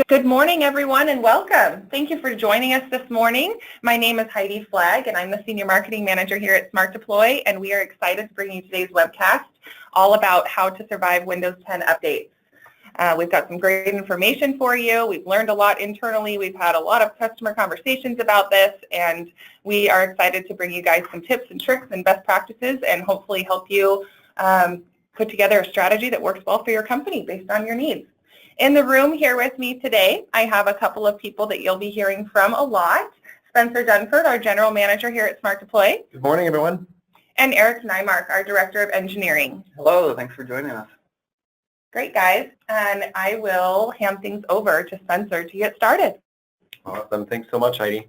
Good morning, everyone, and welcome. Thank you for joining us this morning. My name is Heidi Flagg, and I'm the Senior Marketing Manager here at SmartDeploy, and we are excited to bring you today's webcast all about how to survive Windows 10 updates. We've got some great information for you. We've learned a lot internally. We've had a lot of customer conversations about this, and we are excited to bring you guys some tips and tricks and best practices and hopefully help you put together a strategy that works well for your company based on your needs. In the room here with me today, I have a couple of people that you'll be hearing from a lot. Spencer Dunford, our General Manager here at SmartDeploy. Good morning, everyone. And Eric Nymark, our Director of Engineering. Hello, thanks for joining us. Great, guys. And I will hand things over to Spencer to get started. Awesome. Thanks so much, Heidi.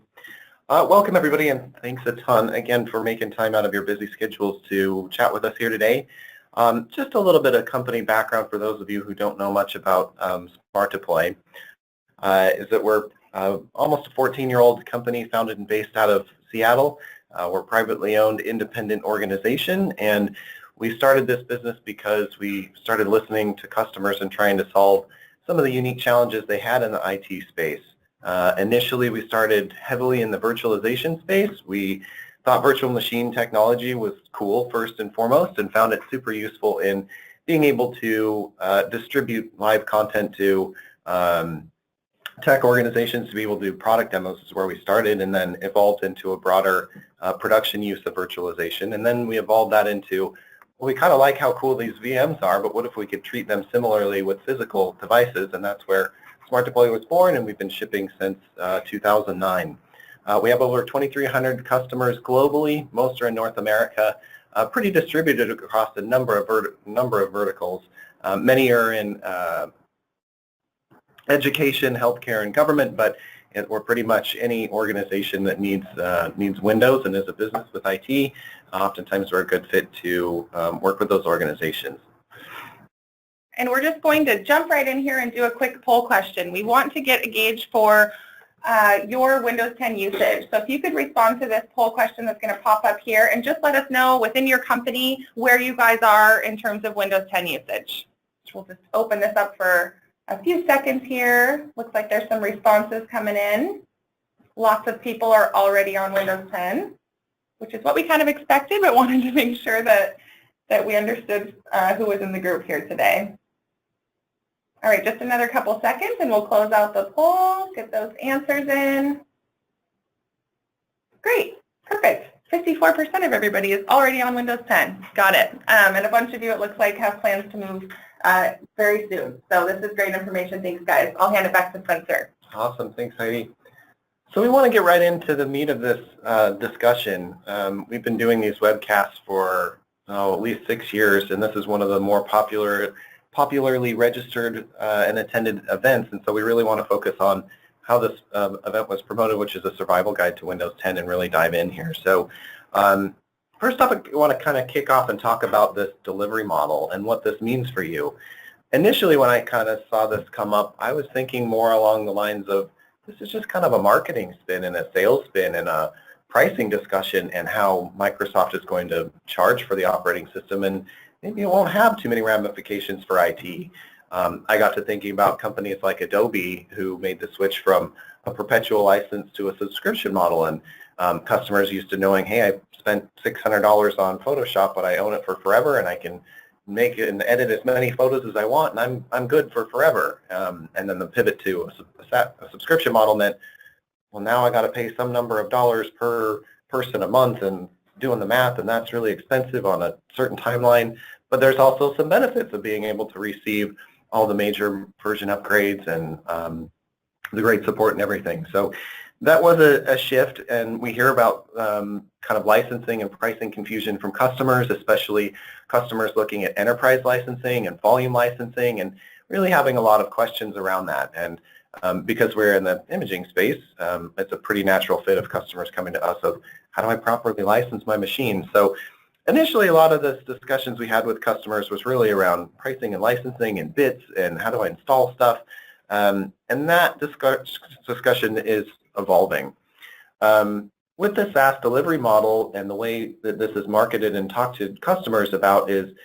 Welcome, everybody, and thanks a ton again for making time out of your busy schedules to chat with us here today. Just a little bit of company background for those of you who don't know much about SmartDeploy is that we're almost a 14-year-old company founded and based out of Seattle. We're a privately owned independent organization, and we started this business because we started listening to customers and trying to solve some of the unique challenges they had in the IT space. Initially, we started heavily in the virtualization space. We thought virtual machine technology was cool first and foremost and found it super useful in being able to distribute live content to tech organizations to be able to do product demos is where we started, and then evolved into a broader production use of virtualization. And then we evolved that into, well, we kind of like how cool these VMs are, but what if we could treat them similarly with physical devices? And that's where SmartDeploy was born, and we've been shipping since 2009. We have over 2,300 customers globally. Most are in North America, pretty distributed across a number of verticals. Many are in education, healthcare, and government, but we're pretty much any organization that needs Windows and is a business with IT. Oftentimes, we're a good fit to work with those organizations. And we're just going to jump right in here and do a quick poll question. We want to get a gauge for your Windows 10 usage. So if you could respond to this poll question that's going to pop up here and just let us know within your company where you guys are in terms of Windows 10 usage. We'll just open this up for a few seconds here. Looks like there's some responses coming in. Lots of people are already on Windows 10, which is what we kind of expected, but wanted to make sure that we understood who was in the group here today. All right, just another couple seconds and we'll close out the poll, get those answers in. Great, perfect. 54% of everybody is already on Windows 10. Got it. And a bunch of you, it looks like, have plans to move very soon. So this is great information. Thanks, guys. I'll hand it back to Spencer. Awesome. Thanks, Heidi. So we want to get right into the meat of this discussion. We've been doing these webcasts for at least 6 years, and this is one of the more popularly registered and attended events, and so we really want to focus on how this event was promoted, which is a survival guide to Windows 10, and really dive in here. So first off, I want to kind of kick off and talk about this delivery model and what this means for you. Initially, when I kind of saw this come up, I was thinking more along the lines of, this is just kind of a marketing spin and a sales spin and a pricing discussion and how Microsoft is going to charge for the operating system, and maybe it won't have too many ramifications for IT. I got to thinking about companies like Adobe, who made the switch from a perpetual license to a subscription model, and customers used to knowing, hey, I spent $600 on Photoshop, but I own it for forever, and I can make it and edit as many photos as I want, and I'm good for forever. And then the pivot to a subscription model meant, well, now I got to pay some number of dollars per person a month, and doing the math, and that's really expensive on a certain timeline. But there's also some benefits of being able to receive all the major version upgrades and the great support and everything. So that was a shift, and we hear about kind of licensing and pricing confusion from customers, especially customers looking at enterprise licensing and volume licensing, and really having a lot of questions around that. And because we're in the imaging space, it's a pretty natural fit of customers coming to us of, how do I properly license my machine? So initially, a lot of the discussions we had with customers was really around pricing and licensing and bits and how do I install stuff. And that discussion is evolving. With the SaaS delivery model and the way that this is marketed and talked to customers about is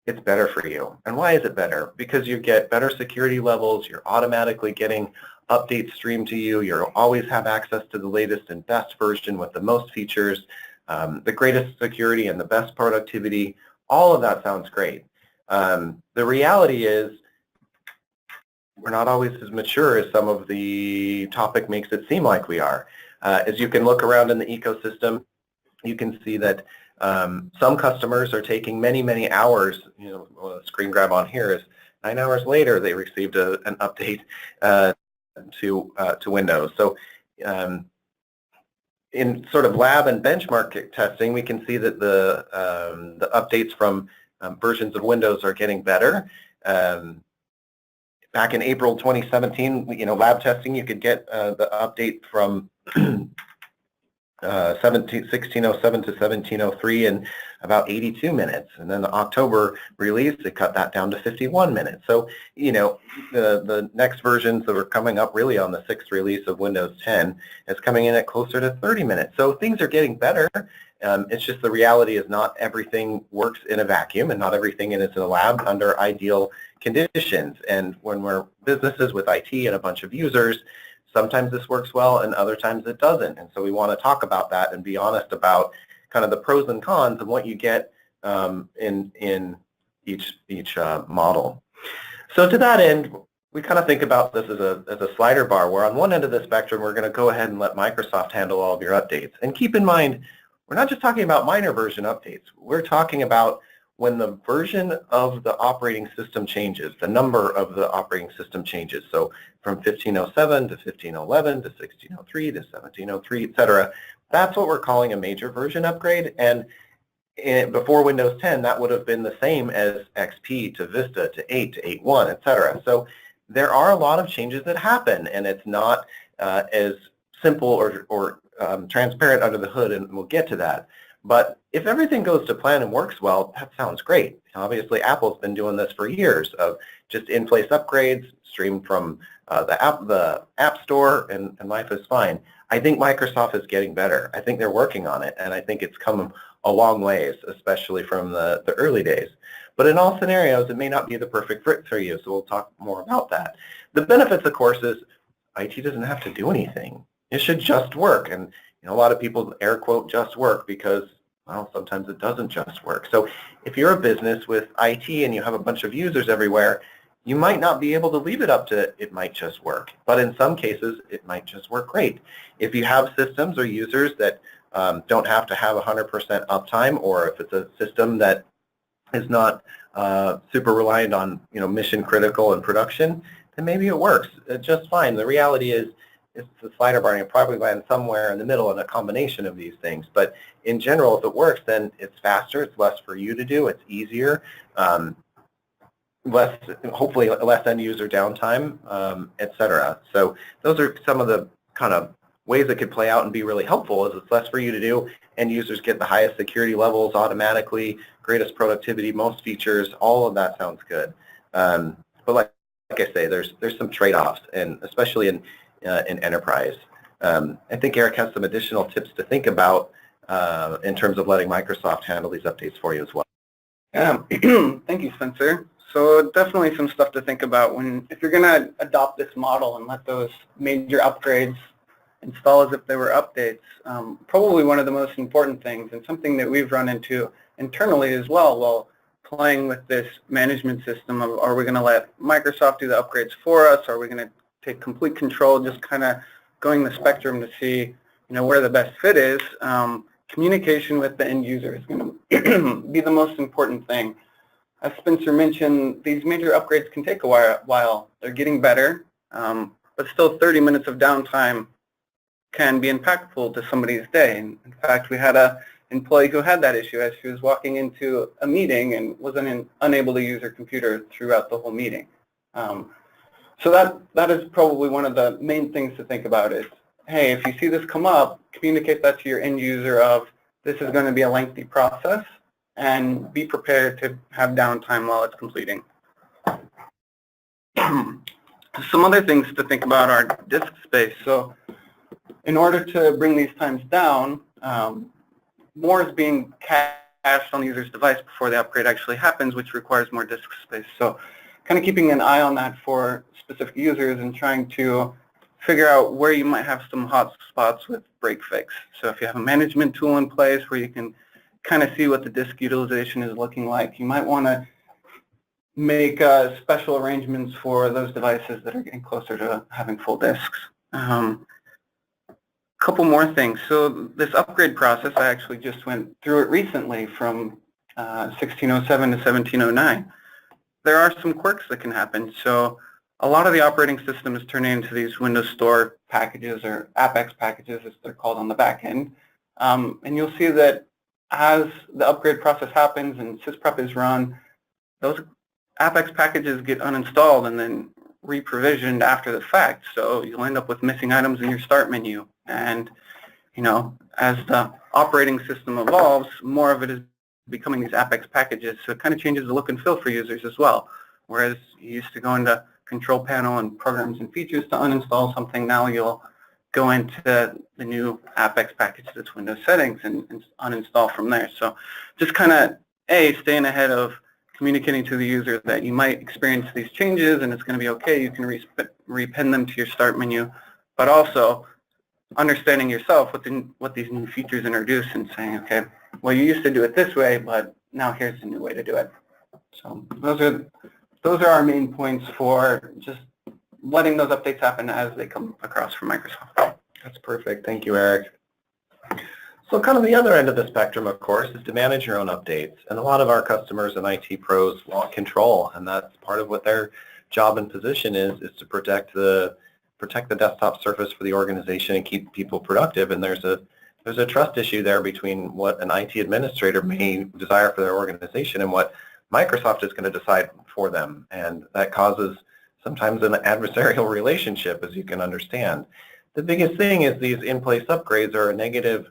it's better for you. And why is it better? Because you get better security levels, you're automatically getting updates streamed to you, you always have access to the latest and best version with the most features, the greatest security and the best productivity. All of that sounds great. The reality is we're not always as mature as some of the topic makes it seem like we are. As you can look around in the ecosystem, you can see that some customers are taking many, many hours. You know, a screen grab on here is 9 hours later they received an update to Windows. So in sort of lab and benchmark testing, we can see that the updates from versions of Windows are getting better. Back in April 2017, you know, lab testing, you could get the update from 1607 to 1703 in about 82 minutes, and then the October release, they cut that down to 51 minutes. So, you know, the next versions that are coming up really on the 6th release of Windows 10 is coming in at closer to 30 minutes. So things are getting better. It's just the reality is not everything works in a vacuum, and not everything is in a lab under ideal conditions. And when we're businesses with IT and a bunch of users, sometimes this works well and other times it doesn't. And so we want to talk about that and be honest about kind of the pros and cons of what you get in each model. So to that end, we kind of think about this as a slider bar, where on one end of the spectrum, we're going to go ahead and let Microsoft handle all of your updates. And keep in mind, we're not just talking about minor version updates. We're talking about when the version of the operating system changes, the number of the operating system changes. So from 1507 to 1511 to 1603 to 1703, etc. That's what we're calling a major version upgrade. And before Windows 10, that would have been the same as XP to Vista to 8 to 8.1, etc. So there are a lot of changes that happen, and it's not as simple or transparent under the hood, and we'll get to that. But if everything goes to plan and works well, that sounds great. Obviously, Apple's been doing this for years of just in-place upgrades streamed from the App Store, and life is fine. I think Microsoft is getting better. I think they're working on it, and I think it's come a long ways, especially from the early days. But in all scenarios, it may not be the perfect fit for you, so we'll talk more about that. The benefits, of course, is IT doesn't have to do anything. It should just work. And you know, a lot of people air quote just work because, well, sometimes it doesn't just work. So if you're a business with IT and you have a bunch of users everywhere, you might not be able to leave it up to it might just work. But in some cases, it might just work great. If you have systems or users that don't have to have 100% uptime, or if it's a system that is not super reliant on, you know, mission critical and production, then maybe it works just fine. The reality is, it's the slider bar, and you'll probably land somewhere in the middle in a combination of these things. But in general, if it works, then it's faster, it's less for you to do, it's easier, hopefully less end user downtime, etc. So those are some of the kind of ways it could play out and be really helpful. Is it's less for you to do, end users get the highest security levels automatically, greatest productivity, most features, all of that sounds good. But like I say, there's some trade-offs, and especially in enterprise. I think Eric has some additional tips to think about in terms of letting Microsoft handle these updates for you as well. Yeah, thank you, Spencer. So definitely some stuff to think about if you're going to adopt this model and let those major upgrades install as if they were updates. Probably one of the most important things, and something that we've run into internally as well while playing with this management system of, are we going to let Microsoft do the upgrades for us? Are we going to take complete control, just kind of going the spectrum to see, you know, where the best fit is. Communication with the end user is going to be the most important thing. As Spencer mentioned, these major upgrades can take a while. They're getting better, but still 30 minutes of downtime can be impactful to somebody's day. And in fact, we had an employee who had that issue as she was walking into a meeting and was unable to use her computer throughout the whole meeting. So that is probably one of the main things to think about is, hey, if you see this come up, communicate that to your end user of, this is going to be a lengthy process, and be prepared to have downtime while it's completing. Some other things to think about are disk space. So in order to bring these times down, more is being cached cached on the user's device before the upgrade actually happens, which requires more disk space. So kind of keeping an eye on that for specific users and trying to figure out where you might have some hot spots with break fix. So if you have a management tool in place where you can kind of see what the disk utilization is looking like, you might want to make special arrangements for those devices that are getting closer to having full disks. Couple more things. So this upgrade process, I actually just went through it recently from 1607 to 1709. There are some quirks that can happen. So a lot of the operating systems turn into these Windows Store packages or Apex packages as they're called on the back end. And you'll see that as the upgrade process happens and sysprep is run, those Apex packages get uninstalled and then re-provisioned after the fact. So you'll end up with missing items in your start menu. And, you know, as the operating system evolves, more of it is becoming these Apex packages. So it kind of changes the look and feel for users as well. Whereas you used to go into control panel and programs and features to uninstall something, now you'll go into the new Apex package that's Windows settings and uninstall from there. So just kind of, staying ahead of communicating to the user that you might experience these changes and it's going to be okay. You can repin them to your start menu, but also understanding yourself what these new features introduce and saying, okay, well, you used to do it this way, but now here's a new way to do it. So those are our main points for just letting those updates happen as they come across from Microsoft. That's perfect. Thank you, Eric. So kind of the other end of the spectrum, of course, is to manage your own updates. And a lot of our customers and IT pros want control, and that's part of what their job and position is to protect the desktop surface for the organization and keep people productive. And there's a trust issue there between what an IT administrator may desire for their organization and what Microsoft is going to decide for them. And that causes sometimes an adversarial relationship, as you can understand. The biggest thing is these in-place upgrades are a negative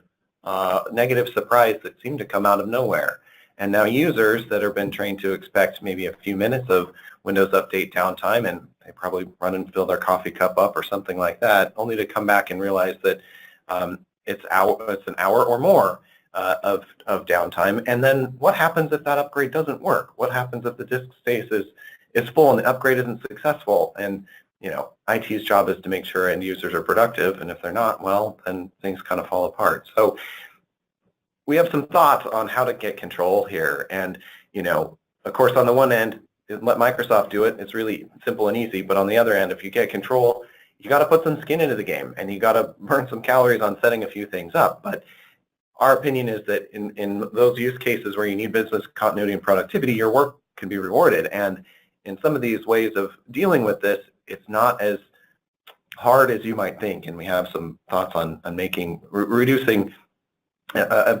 surprise that seem to come out of nowhere. And now users that have been trained to expect maybe a few minutes of Windows Update downtime, and they probably run and fill their coffee cup up or something like that, only to come back and realize that it's an hour or more of downtime. And then what happens if that upgrade doesn't work? What happens if the disk space is full and the upgrade isn't successful? And you know, IT's job is to make sure end users are productive, and if they're not, well, then things kind of fall apart. So we have some thoughts on how to get control here. And, you know, of course, on the one end, let Microsoft do it. It's really simple and easy. But on the other end, if you get control, you got to put some skin into the game, and you got to burn some calories on setting a few things up. But our opinion is that in those use cases where you need business continuity and productivity, your work can be rewarded. And in some of these ways of dealing with this, it's not as hard as you might think, and we have some thoughts on reducing,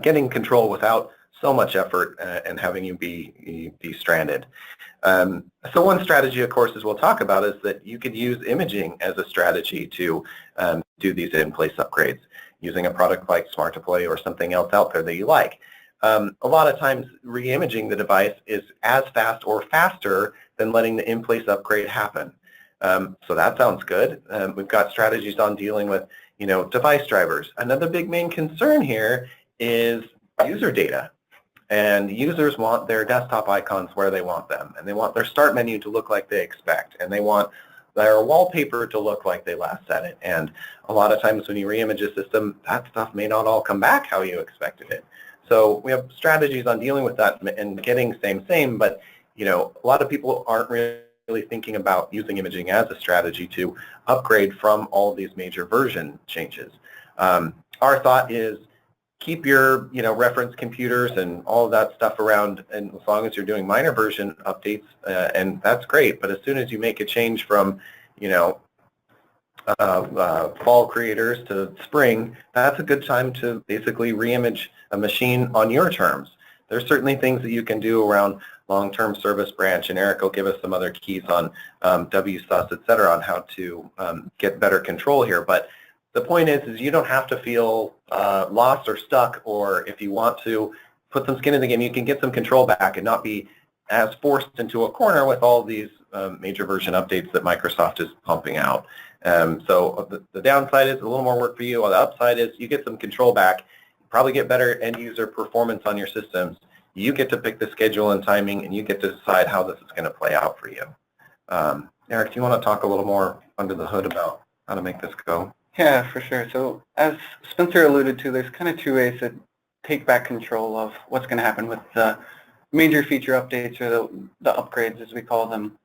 getting control without so much effort and having you be stranded. So one strategy, of course, as we'll talk about, is that you could use imaging as a strategy to do these in-place upgrades, using a product like SmartDeploy or something else out there that you like. A lot of times, re-imaging the device is as fast or faster than letting the in-place upgrade happen. So that sounds good. We've got strategies on dealing with, you know, device drivers. Another big main concern here is user data. And users want their desktop icons where they want them. And they want their start menu to look like they expect. And they want their wallpaper to look like they last set it. And a lot of times when you re-image a system, that stuff may not all come back how you expected it. So we have strategies on dealing with that and getting same, but, you know, a lot of people aren't really thinking about using imaging as a strategy to upgrade from all of these major version changes. Our thought is keep your, you know, reference computers and all of that stuff around, and as long as you're doing minor version updates, and that's great. But as soon as you make a change from, you know, fall creators to spring, that's a good time to basically re-image a machine on your terms. There's certainly things that you can do around long-term service branch, and Eric will give us some other keys on WSUS, et cetera, on how to get better control here. But the point is you don't have to feel lost or stuck, or if you want to put some skin in the game, you can get some control back and not be as forced into a corner with all these major version updates that Microsoft is pumping out. So the downside is a little more work for you. The upside is you get some control back, you probably get better end user performance on your systems, You get to pick the schedule and timing, and you get to decide how this is going to play out for you. Eric, do you want to talk a little more under the hood about how to make this go? Yeah, for sure. So as Spencer alluded to, there's kind of two ways to take back control of what's going to happen with the major feature updates, or the upgrades as we call them.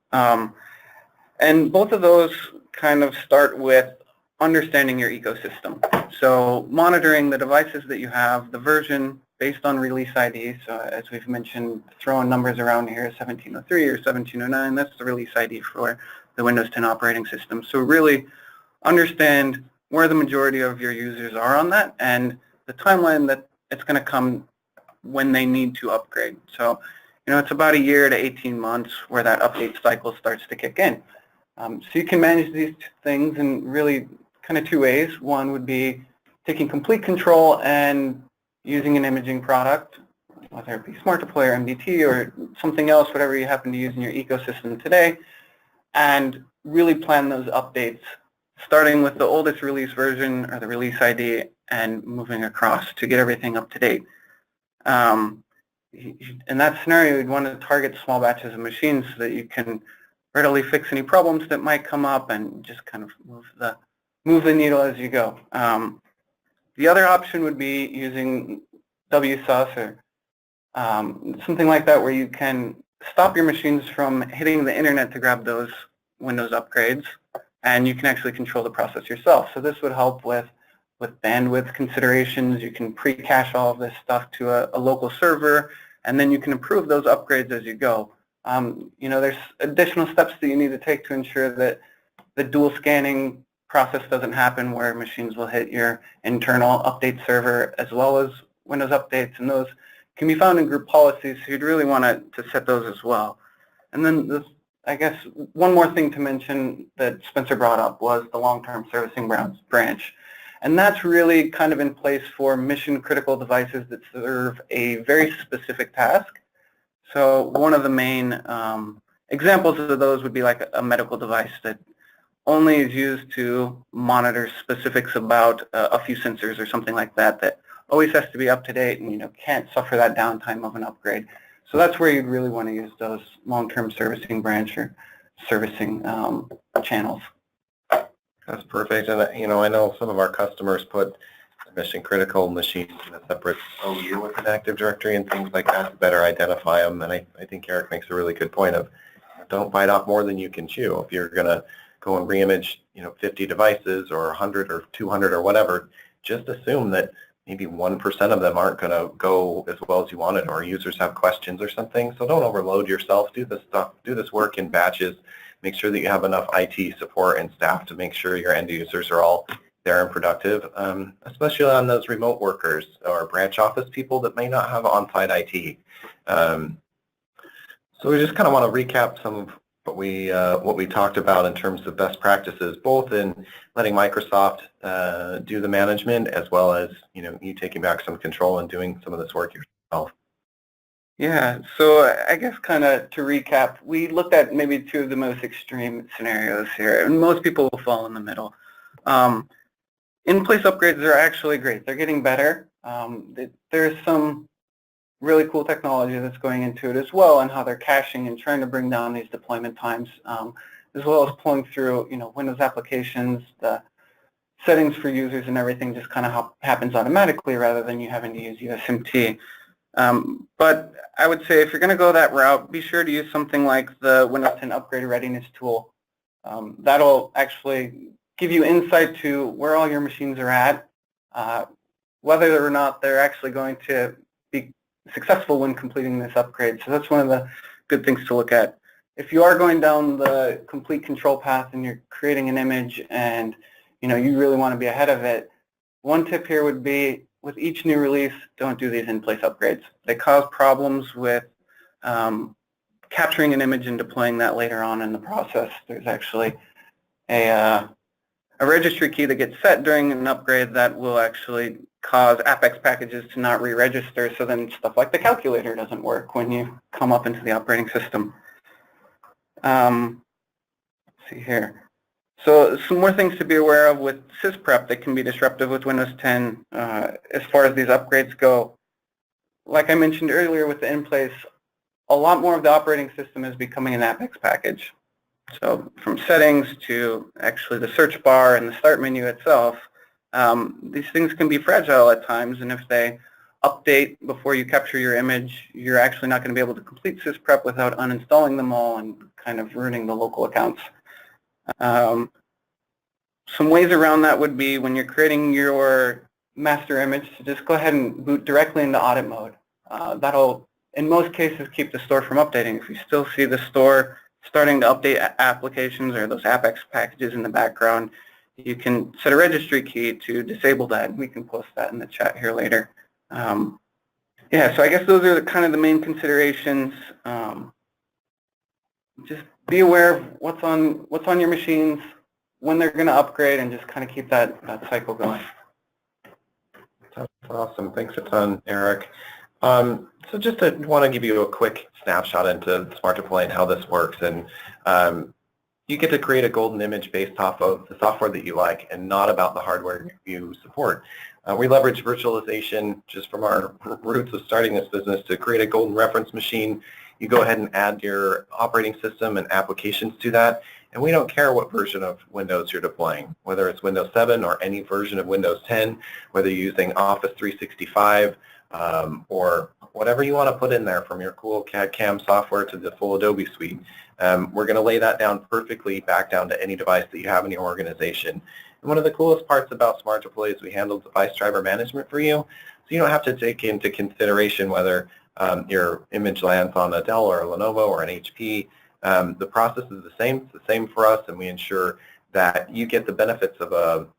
And both of those kind of start with understanding your ecosystem. So monitoring the devices that you have, the version based on release ID. So as we've mentioned, throwing numbers around here, 1703 or 1709, that's the release ID for the Windows 10 operating system. So really understand where the majority of your users are on that, and the timeline that it's going to come when they need to upgrade. So, it's about a year to 18 months where that update cycle starts to kick in. So you can manage these things in really kind of two ways. One would be taking complete control and using an imaging product, whether it be SmartDeploy or MDT or something else, whatever you happen to use in your ecosystem today, and really plan those updates, starting with the oldest release version or the release ID and moving across to get everything up to date. In that scenario, you'd want to target small batches of machines so that you can readily fix any problems that might come up and just kind of move the needle as you go. The other option would be using WSUS or something like that, where you can stop your machines from hitting the internet to grab those Windows upgrades, and you can actually control the process yourself. So this would help with bandwidth considerations. You can pre-cache all of this stuff to a local server, and then you can approve those upgrades as you go. There's additional steps that you need to take to ensure that the dual scanning process doesn't happen, where machines will hit your internal update server as well as Windows updates, and those can be found in group policies, so you'd really want to set those as well. And then I guess one more thing to mention that Spencer brought up was the long-term servicing branch. And that's really kind of in place for mission-critical devices that serve a very specific task. So one of the main examples of those would be like a medical device that only is used to monitor specifics about a few sensors or something like that, that always has to be up to date and can't suffer that downtime of an upgrade. So that's where you'd really want to use those long-term servicing branch or servicing channels. That's perfect. And I know some of our customers put mission-critical machines in a separate OU with an Active Directory and things like that to better identify them. And I think Eric makes a really good point of don't bite off more than you can chew. If you're going to go and re-image 50 devices or 100 or 200 or whatever, just assume that maybe 1% of them aren't going to go as well as you wanted, or users have questions or something. So don't overload yourself. Do this work in batches. Make sure that you have enough IT support and staff to make sure your end users are all there and productive, especially on those remote workers or branch office people that may not have on-site IT. So we just kind of want to recap some of what we talked about in terms of best practices, both in letting Microsoft do the management, as well as you taking back some control and doing some of this work yourself. Yeah, so I guess kind of to recap, we looked at maybe two of the most extreme scenarios here, and most people will fall in the middle. In-place upgrades are actually great. They're getting better. There's some really cool technology that's going into it as well, and how they're caching and trying to bring down these deployment times, as well as pulling through Windows applications, the settings for users and everything just kind of happens automatically rather than you having to use USMT. But I would say if you're going to go that route, be sure to use something like the Windows 10 Upgrade Readiness tool. That'll actually give you insight to where all your machines are at, whether or not they're actually going to be successful when completing this upgrade. So that's one of the good things to look at. If you are going down the complete control path and you're creating an image and you really want to be ahead of it, one tip here would be, with each new release, don't do these in-place upgrades. They cause problems with capturing an image and deploying that later on in the process. There's actually a registry key that gets set during an upgrade that will actually cause Apex packages to not re-register, so then stuff like the calculator doesn't work when you come up into the operating system. Let's see here. So some more things to be aware of with sysprep that can be disruptive with Windows 10 as far as these upgrades go. like I mentioned earlier with the in-place, a lot more of the operating system is becoming an Apex package. So from settings to actually the search bar and the start menu itself, these things can be fragile at times, and if they update before you capture your image, you're actually not going to be able to complete sysprep without uninstalling them all and kind of ruining the local accounts. Some ways around that would be when you're creating your master image to just go ahead and boot directly into audit mode. That'll, in most cases, keep the store from updating. If you still see the store starting to update applications or those Apex packages in the background, you can set a registry key to disable that, and we can post that in the chat here later. Yeah, so I guess those are kind of the main considerations. Just be aware of what's on your machines, when they're going to upgrade, and just kind of keep that cycle going. That's awesome. Thanks a ton, Eric. So just want to give you a quick snapshot into SmartDeploy and how this works. And you get to create a golden image based off of the software that you like and not about the hardware you support. We leverage virtualization just from our roots of starting this business to create a golden reference machine. You go ahead and add your operating system and applications to that. And we don't care what version of Windows you're deploying, whether it's Windows 7 or any version of Windows 10, whether you're using Office 365 or whatever you want to put in there, from your cool CAD/CAM software to the full Adobe suite. We're going to lay that down perfectly back down to any device that you have in your organization. And one of the coolest parts about SmartDeploy is we handle device driver management for you, so you don't have to take into consideration whether your image lands on a Dell or a Lenovo or an HP. The process is the same. It's the same for us, and we ensure that you get the benefits of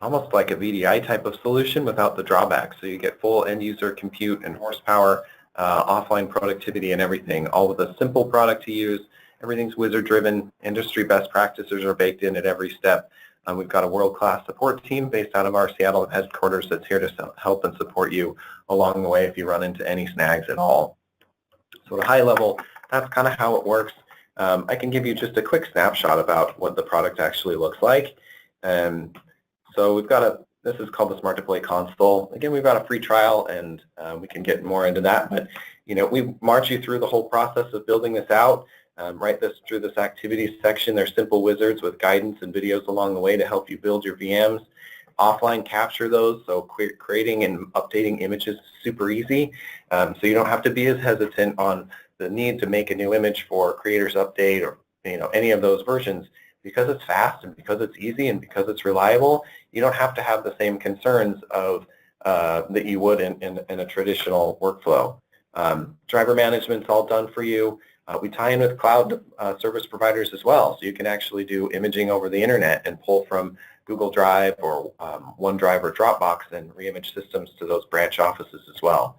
almost like a VDI type of solution without the drawbacks. So you get full end user compute and horsepower, offline productivity and everything, all with a simple product to use. Everything's wizard driven. Industry best practices are baked in at every step. We've got a world-class support team based out of our Seattle headquarters that's here to help and support you along the way if you run into any snags at all. So at a high level, that's kind of how it works. I can give you just a quick snapshot about what the product actually looks like. So we've got this is called the SmartDeploy console. Again, we've got a free trial, and we can get more into that. But we march you through the whole process of building this out. Right through this activities section. There's simple wizards with guidance and videos along the way to help you build your VMs. Offline capture those, so creating and updating images is super easy. So you don't have to be as hesitant on the need to make a new image for Creators Update or any of those versions. Because it's fast and because it's easy and because it's reliable, you don't have to have the same concerns of that you would in a traditional workflow. Driver management's all done for you. We tie in with cloud service providers as well, so you can actually do imaging over the internet and pull from Google Drive or OneDrive or Dropbox and reimage systems to those branch offices as well.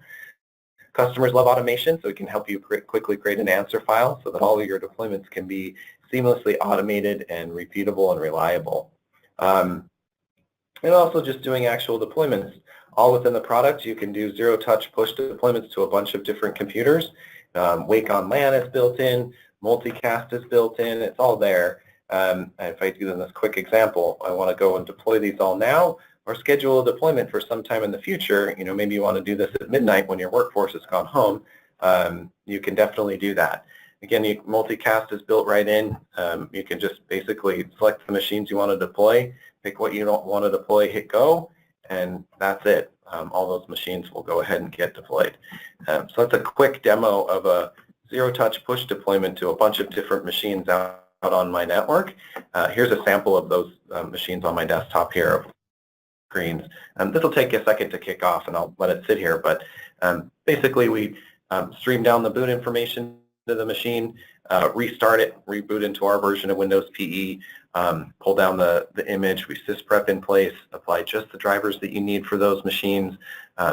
Customers love automation, so we can help you quickly create an answer file so that all of your deployments can be seamlessly automated and repeatable and reliable. And also just doing actual deployments. All within the product, you can do zero-touch push deployments to a bunch of different computers. Wake on LAN is built in, multicast is built in, it's all there. If I do this quick example, I want to go and deploy these all now or schedule a deployment for some time in the future. Maybe you want to do this at midnight when your workforce has gone home. You can definitely do that. Again, multicast is built right in. You can just basically select the machines you want to deploy, pick what you don't want to deploy, hit go, and that's it. All those machines will go ahead and get deployed. So that's a quick demo of a zero-touch push deployment to a bunch of different machines out on my network. Here's a sample of those machines on my desktop here. Screens. This will take a second to kick off, and I'll let it sit here. But basically, we stream down the boot information to the machine, restart it, reboot into our version of Windows PE, pull down the image, we sysprep in place, apply just the drivers that you need for those machines,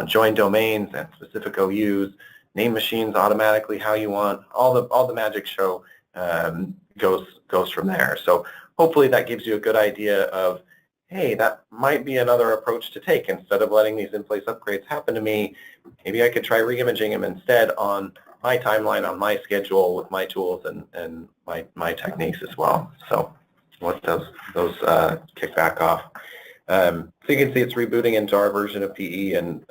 join domains and specific OUs, name machines automatically how you want. All the magic show goes from there. So hopefully that gives you a good idea of, hey, that might be another approach to take. Instead of letting these in-place upgrades happen to me, maybe I could try re-imaging them instead on my timeline, on my schedule, with my tools and my techniques as well. So let those kick back off. So you can see it's rebooting into our version of PE, and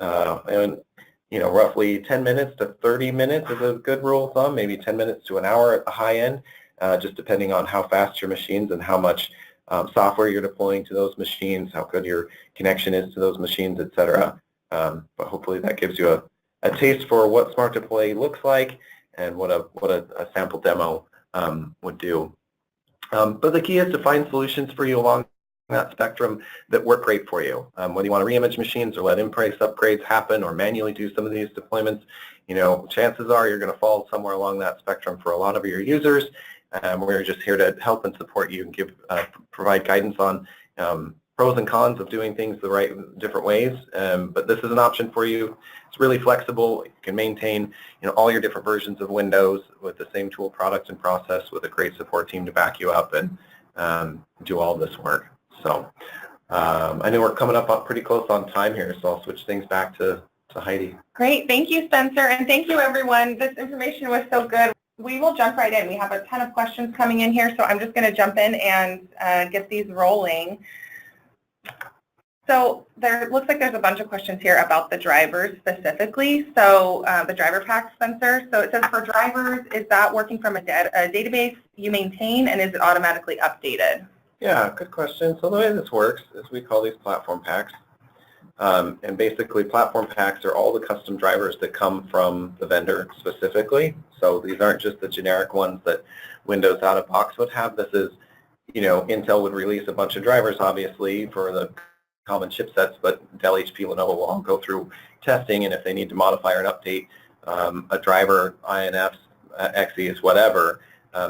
roughly 10 minutes to 30 minutes is a good rule of thumb, maybe 10 minutes to an hour at the high end, just depending on how fast your machines and how much software you're deploying to those machines, how good your connection is to those machines, etc. But hopefully that gives you a taste for what SmartDeploy looks like and what a sample demo would do. But the key is to find solutions for you along that spectrum that work great for you. Whether you want to reimage machines or let in-place upgrades happen or manually do some of these deployments, chances are you're going to fall somewhere along that spectrum for a lot of your users. We're just here to help and support you and provide guidance on pros and cons of doing things the different ways. But this is an option for you. It's really flexible. You can maintain all your different versions of Windows with the same tool, product, and process with a great support team to back you up and do all this work. So I know we're coming up pretty close on time here, so I'll switch things back to Heidi. Great. Thank you, Spencer, and thank you, everyone. This information was so good. We will jump right in. We have a ton of questions coming in here, so I'm just going to jump in and get these rolling. So there looks like there's a bunch of questions here about the drivers specifically. So the driver pack, Spencer. So it says for drivers, is that working from a database you maintain, and is it automatically updated? Yeah, good question. So the way this works is we call these platform packs. And basically platform packs are all the custom drivers that come from the vendor specifically. So these aren't just the generic ones that Windows out of box would have. This is, Intel would release a bunch of drivers obviously for the common chipsets, but Dell, HP, Lenovo will all go through testing, and if they need to modify or update a driver, INFs, XEs, whatever,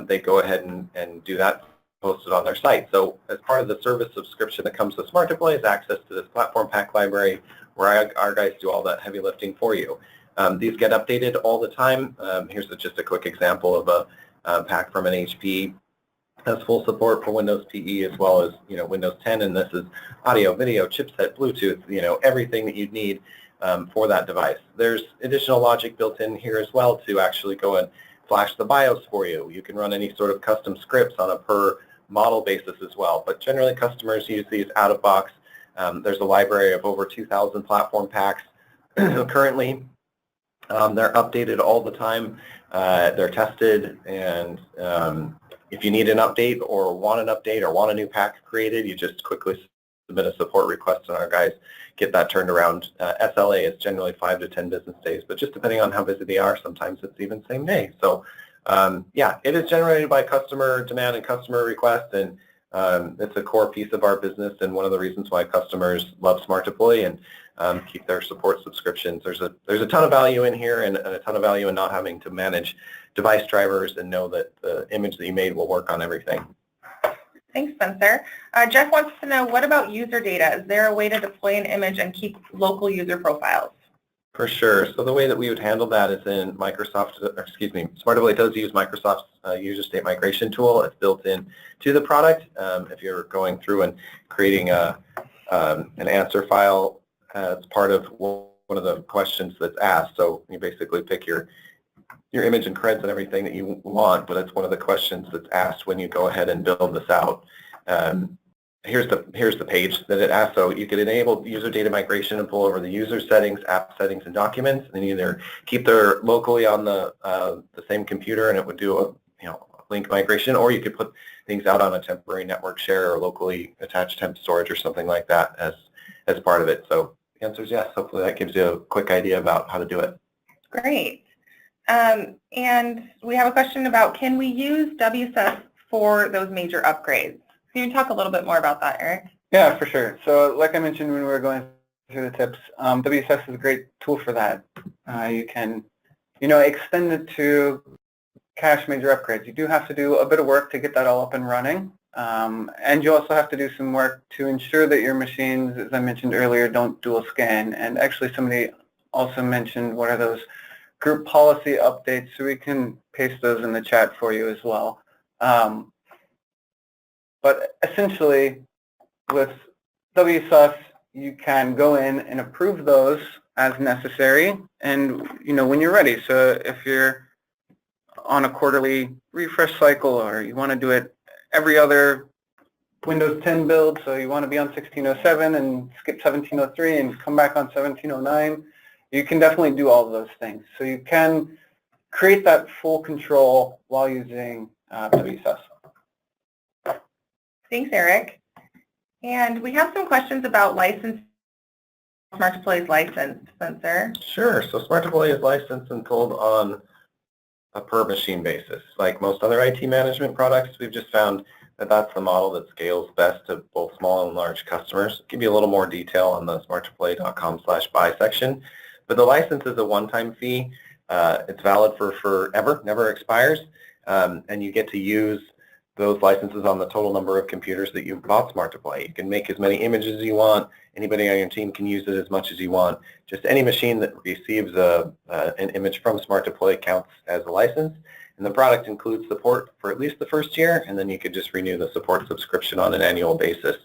they go ahead and do that, posted on their site. So as part of the service subscription that comes to SmartDeploy is access to this platform pack library where our guys do all that heavy lifting for you. These get updated all the time. Here's just a quick example of a pack from an HP. Has full support for Windows PE as well as Windows 10, and this is audio, video, chipset, Bluetooth, everything that you'd need for that device. There's additional logic built in here as well to actually go and flash the BIOS for you. You can run any sort of custom scripts on a per model basis as well, but generally customers use these out of box. There's a library of over 2,000 platform packs currently. They're updated all the time. They're tested, and if you need an update or want a new pack created, you just quickly submit a support request and our guys get that turned around. SLA is generally 5 to 10 business days, but just depending on how busy they are, sometimes it's even same day. So yeah, it is generated by customer demand and customer request, and it's a core piece of our business and one of the reasons why customers love SmartDeploy and keep their support subscriptions. There's a ton of value in here and a ton of value in not having to manage device drivers and know that the image that you made will work on everything. Thanks, Spencer. Jeff wants to know, what about user data? Is there a way to deploy an image and keep local user profiles? For sure. So the way that we would handle that is in SmartDeploy does use Microsoft's user state migration tool. It's built in to the product. If you're going through and creating an answer file as part of one of the questions that's asked, so you basically pick your image and creds and everything that you want, but it's one of the questions that's asked when you go ahead and build this out. Here's the page that it asks. So you could enable user data migration and pull over the user settings, app settings, and documents, and either keep them locally on the same computer, and it would do a link migration, or you could put things out on a temporary network share or locally attached temp storage or something like that as part of it. So the answer is yes. Hopefully that gives you a quick idea about how to do it. Great. And we have a question about, can we use WSUS for those major upgrades? Can you talk a little bit more about that, Eric? Yeah, for sure. So like I mentioned when we were going through the tips, WSUS is a great tool for that. You can, extend it to cache major upgrades. You do have to do a bit of work to get that all up and running. And you also have to do some work to ensure that your machines, as I mentioned earlier, don't dual scan. And actually somebody also mentioned what are those group policy updates, so we can paste those in the chat for you as well. But essentially, with WSUS, you can go in and approve those as necessary, and when you're ready. So if you're on a quarterly refresh cycle, or you want to do it every other Windows 10 build, so you want to be on 1607 and skip 1703 and come back on 1709, You can definitely do all of those things. So you can create that full control while using WSUS. Thanks, Eric. And we have some questions about license. SmartDeploy is licensed, Spencer. Sure. So SmartDeploy is licensed and sold on a per machine basis. Like most other IT management products, we've just found that that's the model that scales best to both small and large customers. I'll give you a little more detail on the smartdeploy.com/buy section. But the license is a one-time fee. It's valid for forever, never expires, and you get to use those licenses on the total number of computers that you've bought SmartDeploy. You can make as many images as you want. Anybody on your team can use it as much as you want. Just any machine that receives an image from SmartDeploy counts as a license. And the product includes support for at least the first year, and then you could just renew the support subscription on an annual basis.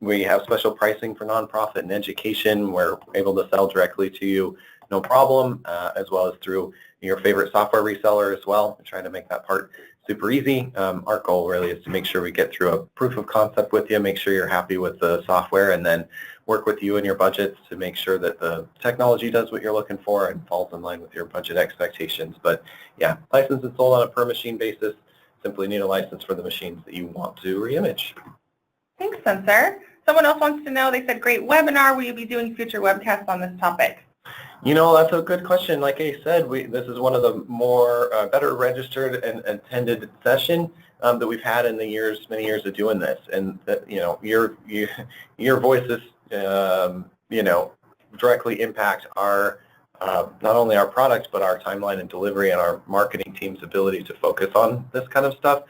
We have special pricing for nonprofit and education. We're able to sell directly to you, no problem, as well as through your favorite software reseller as well. We're trying to make that part super easy. Our goal really is to make sure we get through a proof of concept with you, make sure you're happy with the software, and then work with you and your budgets to make sure that the technology does what you're looking for and falls in line with your budget expectations. But yeah, license is sold on a per machine basis. Simply need a license for the machines that you want to reimage. Thanks, Spencer. Someone else wants to know, they said, great webinar. Will you be doing future webcasts on this topic? You know, that's a good question. Like I said, this is one of the more better registered and attended session that we've had in the many years of doing this. And you know, your voices, you know, directly impact our not only our products but our timeline and delivery and our marketing team's ability to focus on this kind of stuff.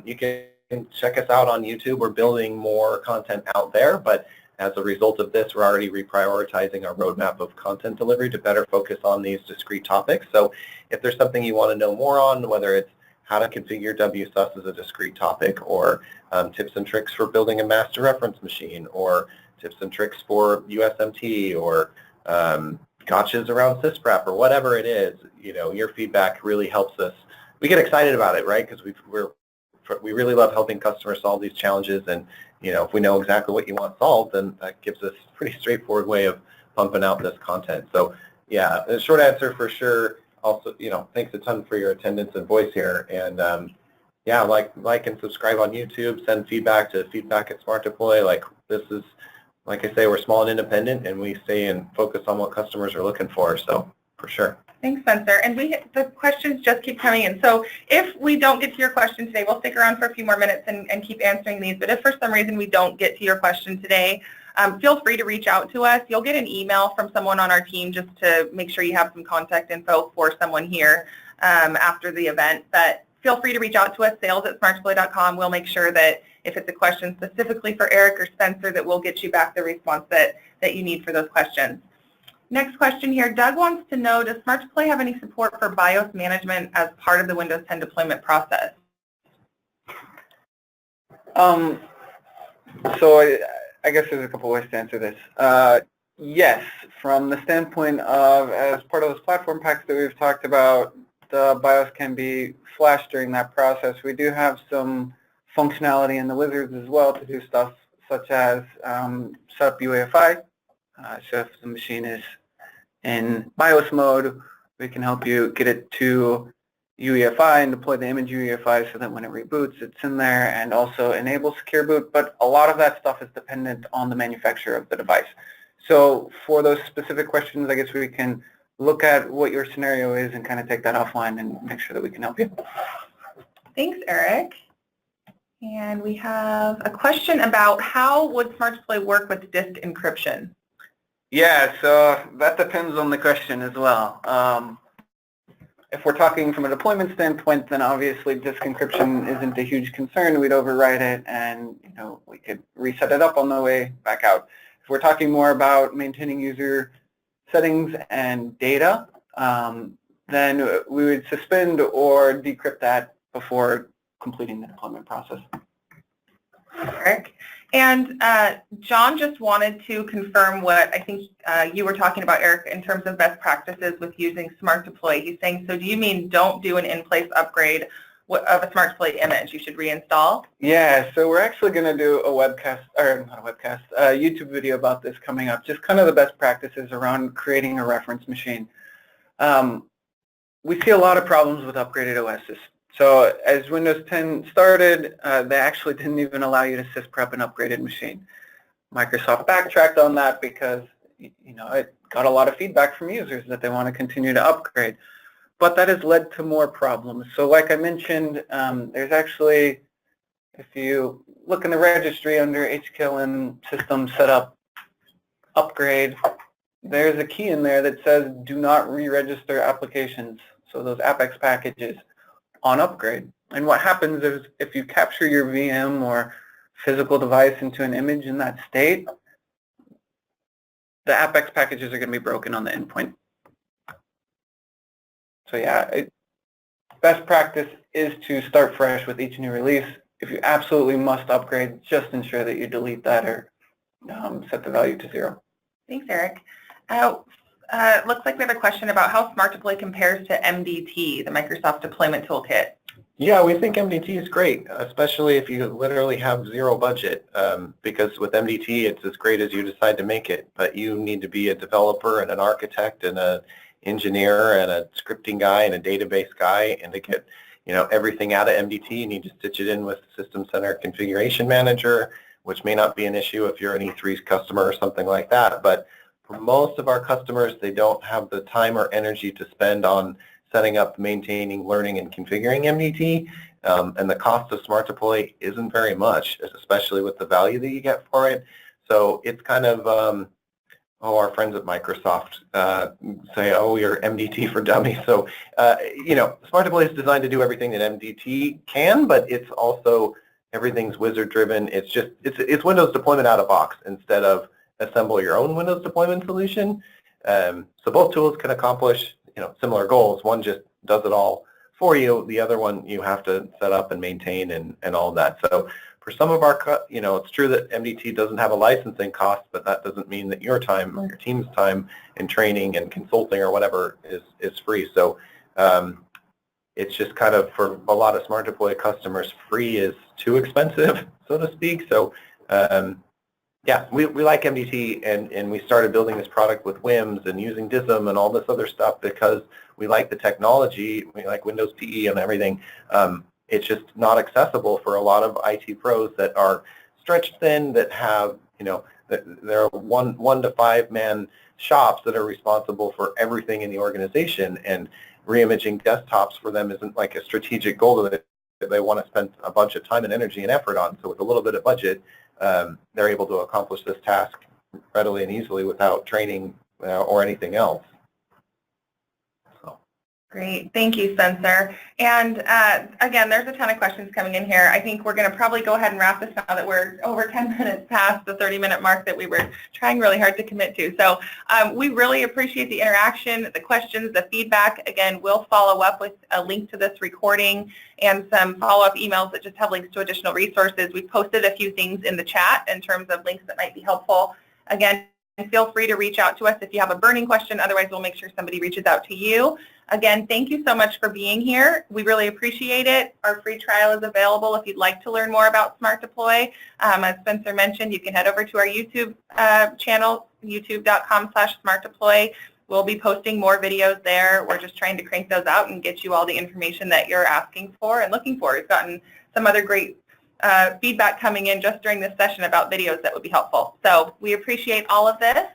You can check us out on YouTube. We're building more content out there, but as a result of this, we're already reprioritizing our roadmap of content delivery to better focus on these discrete topics. So if there's something you want to know more on, whether it's how to configure WSUS as a discrete topic, or tips and tricks for building a master reference machine, or tips and tricks for USMT, or gotchas around sysprep, or whatever it is, you know, your feedback really helps us. We get excited about it, right? Because we really love helping customers solve these challenges, and you know, if we know exactly what you want solved, then that gives us a pretty straightforward way of pumping out this content. So yeah, the short answer for sure. Also, you know, thanks a ton for your attendance and voice here, and yeah, like and subscribe on YouTube. Send feedback to feedback@SmartDeploy. Like this is, like I say, we're small and independent, and we stay and focus on what customers are looking for. So for sure. Thanks, Spencer. And the questions just keep coming in. So if we don't get to your question today, we'll stick around for a few more minutes and keep answering these. But if for some reason we don't get to your question today, feel free to reach out to us. You'll get an email from someone on our team just to make sure you have some contact info for someone here after the event. But feel free to reach out to us, sales@smartdeploy.com. We'll make sure that if it's a question specifically for Eric or Spencer, that we'll get you back the response that you need for those questions. Next question here. Doug wants to know, does SmartDeploy have any support for BIOS management as part of the Windows 10 deployment process? So I guess there's a couple ways to answer this. Yes, from the standpoint of, as part of those platform packs that we've talked about, the BIOS can be flashed during that process. We do have some functionality in the wizards as well to do stuff such as set up UEFI. So if the machine is in BIOS mode, we can help you get it to UEFI and deploy the image UEFI so that when it reboots, it's in there, and also enable secure boot. But a lot of that stuff is dependent on the manufacturer of the device. So for those specific questions, I guess we can look at what your scenario is and kind of take that offline and make sure that we can help you. Thanks, Eric. And we have a question about how would SmartDeploy work with disk encryption? Yeah, so that depends on the question as well. If we're talking from a deployment standpoint, then obviously disk encryption isn't a huge concern. We'd overwrite it, and we could reset it up on the way back out. If we're talking more about maintaining user settings and data, then we would suspend or decrypt that before completing the deployment process. Eric. And John just wanted to confirm what I think you were talking about, Eric, in terms of best practices with using SmartDeploy. He's saying, so do you mean don't do an in-place upgrade of a SmartDeploy image you should reinstall? Yeah, so we're actually going to do a webcast, or not a webcast, a YouTube video about this coming up, just kind of the best practices around creating a reference machine. We see a lot of problems with upgraded OSs. So as Windows 10 started, they actually didn't even allow you to sysprep an upgraded machine. Microsoft backtracked on that because it got a lot of feedback from users that they want to continue to upgrade. But that has led to more problems. So like I mentioned, there's actually, if you look in the registry under HKLN system setup upgrade, there's a key in there that says do not re-register applications, so those Apex packages, on upgrade. And what happens is if you capture your VM or physical device into an image in that state, the Apex packages are going to be broken on the endpoint. So yeah, best practice is to start fresh with each new release. If you absolutely must upgrade, just ensure that you delete that or set the value to 0. Thanks, Eric. Looks like we have a question about how SmartDeploy compares to MDT, the Microsoft Deployment Toolkit. Yeah, we think MDT is great, especially if you literally have 0 budget, because with MDT, it's as great as you decide to make it, but you need to be a developer and an architect and an engineer and a scripting guy and a database guy, and to get everything out of MDT, you need to stitch it in with System Center Configuration Manager, which may not be an issue if you're an E3's customer or something like that, but for most of our customers, they don't have the time or energy to spend on setting up, maintaining, learning, and configuring MDT, and the cost of SmartDeploy isn't very much, especially with the value that you get for it. So it's kind of, our friends at Microsoft say, oh, you're MDT for dummies. So, SmartDeploy is designed to do everything that MDT can, but it's also, everything's wizard-driven. It's Windows deployment out of box instead of assemble your own Windows deployment solution. So both tools can accomplish similar goals. One just does it all for you. The other one you have to set up and maintain and all that. So for some of our, it's true that MDT doesn't have a licensing cost, but that doesn't mean that your time or your team's time in training and consulting or whatever is free. So it's just kind of, for a lot of SmartDeploy customers, free is too expensive, so to speak. So yeah, we like MDT, and we started building this product with WIMS and using DISM and all this other stuff because we like the technology, we like Windows PE and everything. It's just not accessible for a lot of IT pros that are stretched thin, that have, there are one to 5 man shops that are responsible for everything in the organization, and reimaging desktops for them isn't like a strategic goal that they want to spend a bunch of time and energy and effort on. So with a little bit of budget, they're able to accomplish this task readily and easily without training or anything else. So. Great. Thank you, Spencer. And again, there's a ton of questions coming in here. I think we're going to probably go ahead and wrap this now that we're over 10 minutes past the 30-minute mark that we were trying really hard to commit to. So we really appreciate the interaction, the questions, the feedback. Again, we'll follow up with a link to this recording and some follow-up emails that just have links to additional resources. We've posted a few things in the chat in terms of links that might be helpful. Again, feel free to reach out to us if you have a burning question. Otherwise, we'll make sure somebody reaches out to you. Again, thank you so much for being here. We really appreciate it. Our free trial is available if you'd like to learn more about SmartDeploy. As Spencer mentioned, you can head over to our YouTube channel, youtube.com/SmartDeploy. We'll be posting more videos there. We're just trying to crank those out and get you all the information that you're asking for and looking for. We've gotten some other great feedback coming in just during this session about videos that would be helpful. So we appreciate all of this.